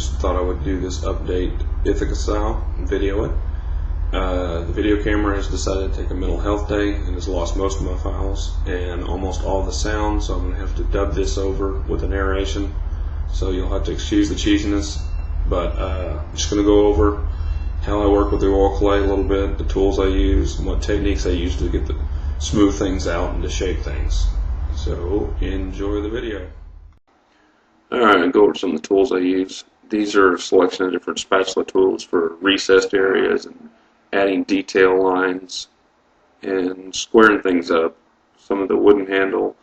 just thought I would do this update Ithaca style and video it. The video camera has decided to take a mental health day and has lost most of my files and almost all the sound, so I'm going to have to dub this over with a narration, so you'll have to excuse the cheesiness, but I'm just going to go over how I work with the oil clay a little bit, the tools I use, and what techniques I use to get the smooth things out and to shape things. So enjoy the video. Alright, I'll go over some of the tools I use. These are a selection of different spatula tools for recessed areas and adding detail lines and squaring things up. Some of the wooden handle,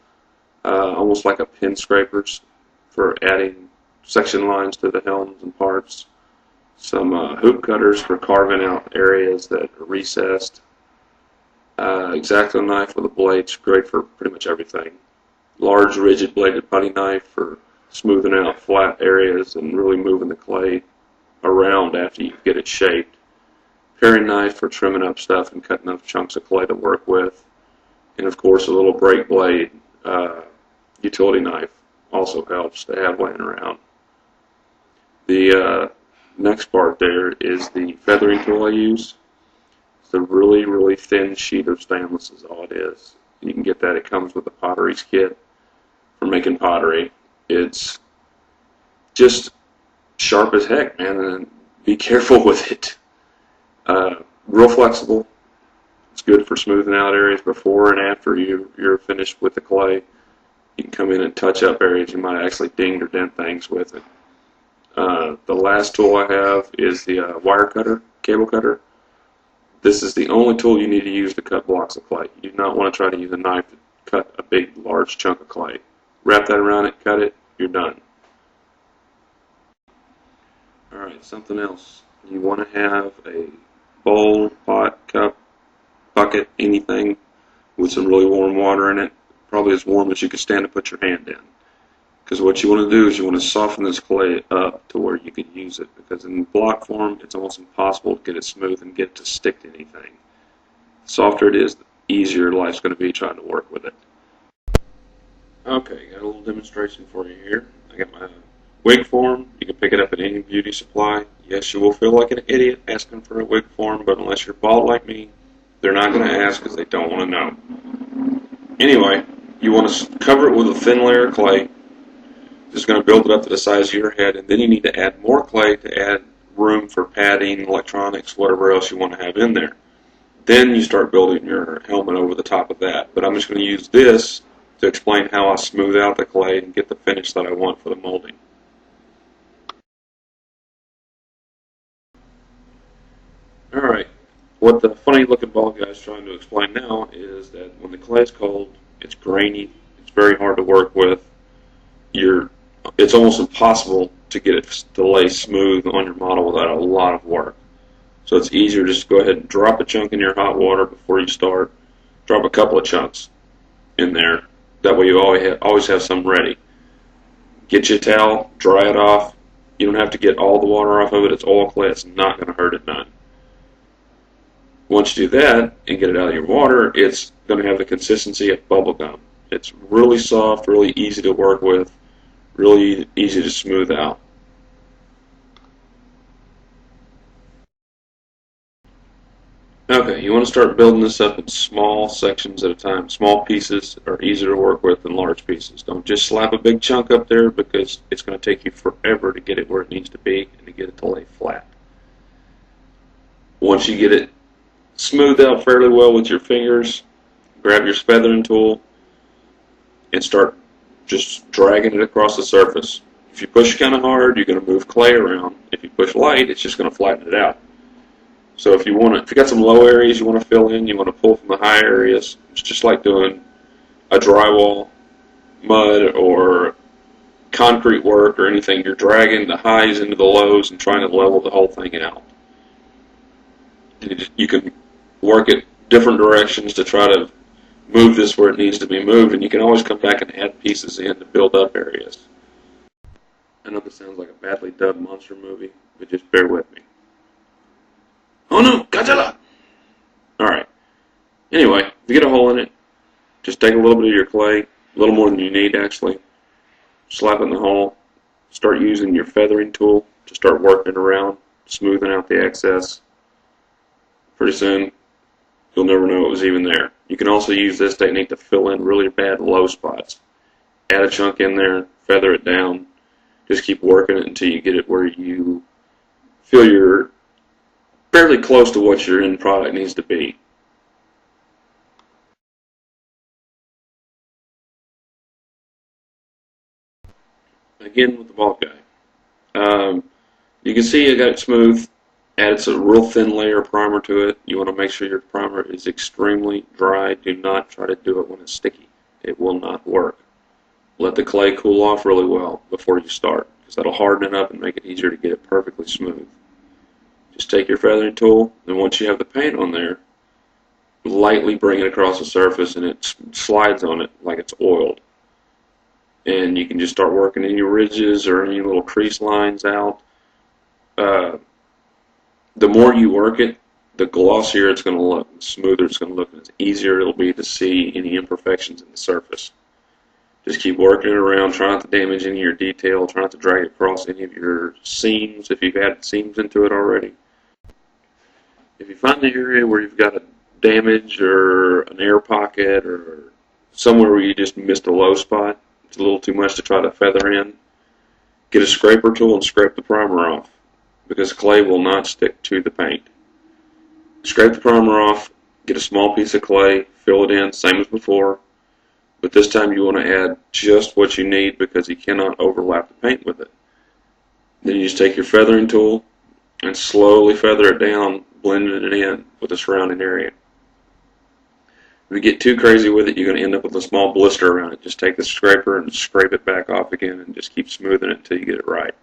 almost like a pin scrapers for adding section lines to the helms and parts. Some hoop cutters for carving out areas that are recessed. X-Acto knife with a blade, great for pretty much everything. Large rigid bladed putty knife for smoothing out flat areas and really moving the clay around after you get it shaped. Paring knife for trimming up stuff and cutting up chunks of clay to work with. And of course a little brake blade utility knife also helps to have laying around. The next part there is the feathering tool I use. It's a really thin sheet of stainless is all it is. You can get that. It comes with a potteries kit for making pottery. It's just sharp as heck, man, and be careful with it. Real flexible. It's good for smoothing out areas before and after you're finished with the clay. You can come in and touch up areas you might actually ding or dent things with it. The last tool I have is the wire cutter, cable cutter. This is the only tool you need to use to cut blocks of clay. You do not want to try to use a knife to cut a big, large chunk of clay. Wrap that around it, cut it, you're done. Alright, something else. You want to have a bowl, pot, cup, bucket, anything with some really warm water in it. Probably as warm as you could stand to put your hand in. Because what you want to do is you want to soften this clay up to where you can use it. Because in block form, it's almost impossible to get it smooth and get it to stick to anything. The softer it is, the easier life's going to be trying to work with it. Okay, got a little demonstration for you here. I got my wig form. You can pick it up at any beauty supply. Yes, you will feel like an idiot asking for a wig form, but unless you're bald like me, they're not going to ask because they don't want to know. Anyway, you want to cover it with a thin layer of clay. Just going to build it up to the size of your head, and then you need to add more clay to add room for padding, electronics, whatever else you want to have in there. Then you start building your helmet over the top of that. But I'm just going to use this to explain how I smooth out the clay and get the finish that I want for the molding. Alright, what the funny looking bald guy is trying to explain now is that when the clay is cold, it's grainy, it's very hard to work with. It's almost impossible to get it to lay smooth on your model without a lot of work. So it's easier just to go ahead and drop a chunk in your hot water before you start. Drop a couple of chunks in there. That way you always have some ready. Get you a towel, dry it off. You don't have to get all the water off of it. It's oil clay. It's not going to hurt it none. Once you do that and get it out of your water, it's going to have the consistency of bubble gum. It's really soft, really easy to work with, really easy to smooth out. Okay, you want to start building this up in small sections at a time. Small pieces are easier to work with than large pieces. Don't just slap a big chunk up there because it's going to take you forever to get it where it needs to be and to get it to lay flat. Once you get it smoothed out fairly well with your fingers, grab your feathering tool and start just dragging it across the surface. If you push kind of hard, you're going to move clay around. If you push light, it's just going to flatten it out. So if you got some low areas you want to fill in, you want to pull from the high areas. It's just like doing a drywall, mud, or concrete work or anything. You're dragging the highs into the lows and trying to level the whole thing out. You can work it different directions to try to move this where it needs to be moved, and you can always come back and add pieces in to build up areas. I know this sounds like a badly dubbed monster movie, but just bear with me. Oh no, Godzilla! Alright. Anyway, if you get a hole in it, just take a little bit of your clay, a little more than you need actually, slap it in the hole, start using your feathering tool. Just start working it around, smoothing out the excess. Pretty soon, you'll never know it was even there. You can also use this technique to fill in really bad low spots. Add a chunk in there, feather it down, just keep working it until you get it where you feel you're fairly close to what your end product needs to be. Again with the ball guy. You can see I got it smooth. Added a real thin layer of primer to it. You want to make sure your primer is extremely dry. Do not try to do it when it's sticky. It will not work. Let the clay cool off really well before you start, because that'll harden it up and make it easier to get it perfectly smooth. Just take your feathering tool, and once you have the paint on there, lightly bring it across the surface, and it slides on it like it's oiled. And you can just start working any ridges or any little crease lines out. The more you work it, the glossier it's going to look, the smoother it's going to look, and the easier it'll be to see any imperfections in the surface. Just keep working it around, try not to damage any of your detail, try not to drag it across any of your seams if you've added seams into it already. If you find the area where you've got a damage or an air pocket or somewhere where you just missed a low spot, it's a little too much to try to feather in, get a scraper tool and scrape the primer off, because clay will not stick to the paint. Scrape the primer off, get a small piece of clay, fill it in, same as before, but this time you want to add just what you need because you cannot overlap the paint with it. Then you just take your feathering tool and slowly feather it down, blending it in with the surrounding area. If you get too crazy with it, you're going to end up with a small blister around it. Just take the scraper and scrape it back off again and just keep smoothing it until you get it right.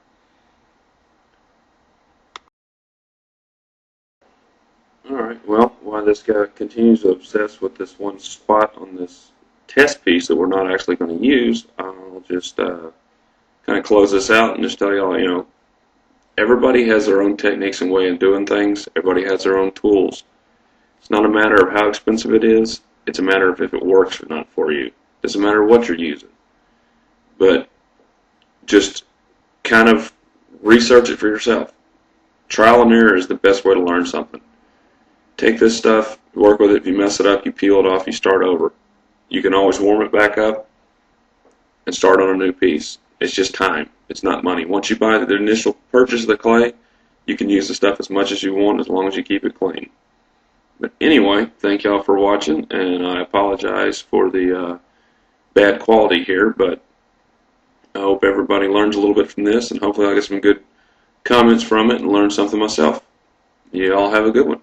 Alright, well, while this guy continues to obsess with this one spot on this test piece that we're not actually going to use, I'll just kind of close this out and just tell y'all, everybody has their own techniques and way of doing things. Everybody has their own tools. It's not a matter of how expensive it is. It's a matter of if it works or not for you. It doesn't matter what you're using. But just kind of research it for yourself. Trial and error is the best way to learn something. Take this stuff, work with it. If you mess it up, you peel it off, you start over. You can always warm it back up and start on a new piece. It's just time. It's not money. Once you buy the initial purchase of the clay, you can use the stuff as much as you want as long as you keep it clean. But anyway, thank y'all for watching, and I apologize for the bad quality here, but I hope everybody learns a little bit from this, and hopefully I'll get some good comments from it and learn something myself. You all have a good one.